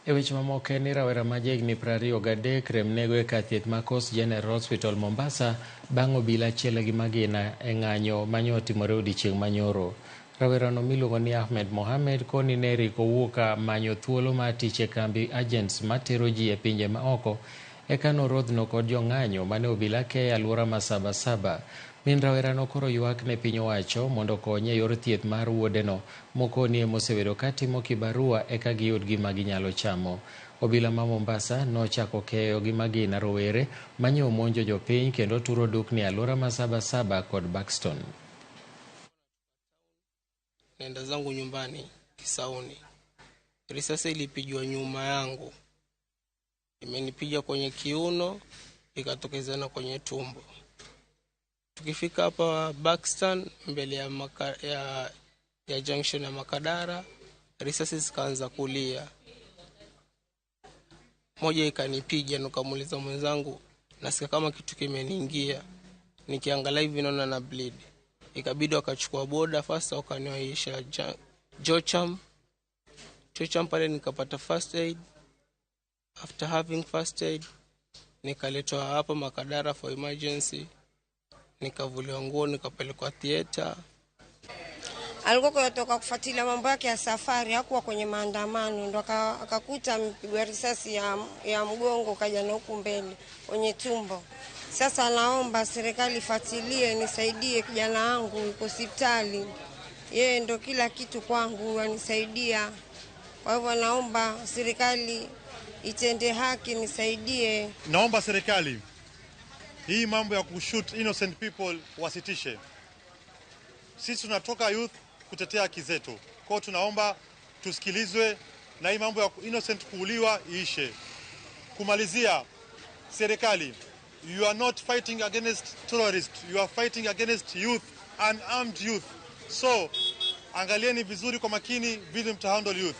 E weche mamoko ni rawera ma jahigni 23 rem nego e kar thieth ma Coast General Hospital Mombasa bang' obila achiel gi magina e ng'anyo manyo otimore odiechieng' manyoro. Rawerano miluongo ni Ahmed Mohamed koni ne Eric owuok manyo thuolo mar tich e kambi agents matero ji e pinje maoko eka norodhno kod jong'anyo mane obila ke e alwora ma Sabasaba. Min rawerano koro ywak ne piny owacho mondo konye e yor thieth mar wuodeno mokoni mosebedo katimo kibarua eka giyud gima ginyalo chamo. Obila ma Mombasa nochako keyo gi magina rowere manyo monjo jopiny kendo turo dukni e alwora ma Sabasaba kod Buxton. Nenda zangu nyumbani Kisauni. Risasi ilipigwa nyuma yangu. Imenipiga kwenye kiuno, ikatokezana kwenye tumbo. Tukifika hapa Buxton mbele ya junction ya Makadara, risasi zikaanza kulia. Moja ikanipiga, nikamuuliza mwenzangu, nasikia kama kitu kimeniingia. Nikiangalia hivi naona na bleed. Ikabidi wakachukua boda fasta wakaniwaisha Jocham pale nikapata first aid. After having first aid nikaletwa hapa Makadara for emergency. Nikavuliwa nguo nikapelekwa theater. Alikuwa kutoka kufuatilia mambo yake ya safari, hakuwa kwenye maandamano, ndo akakuta mpigwa risasi ya mgongo kaja na huku mbele kwenye tumbo. Sasa naomba serikali ifuatilie, nisaidie kijana wangu yuko hospitali. Yeye ndo kila kitu kwangu, anisaidia. Kwa hivyo naomba serikali itende haki, nisaidie. Naomba serikali hii mambo ya kushoot innocent people wasitishe. Sisi tunatoka youth kutetea haki zetu. Kwa tunaomba tusikilizwe na hii mambo ya innocent kuuliwa iishe. Kumalizia, serikali, you are not fighting against terrorists, you are fighting against youth, unarmed youth. So angalieni vizuri kwa makini vile mtahandle youth.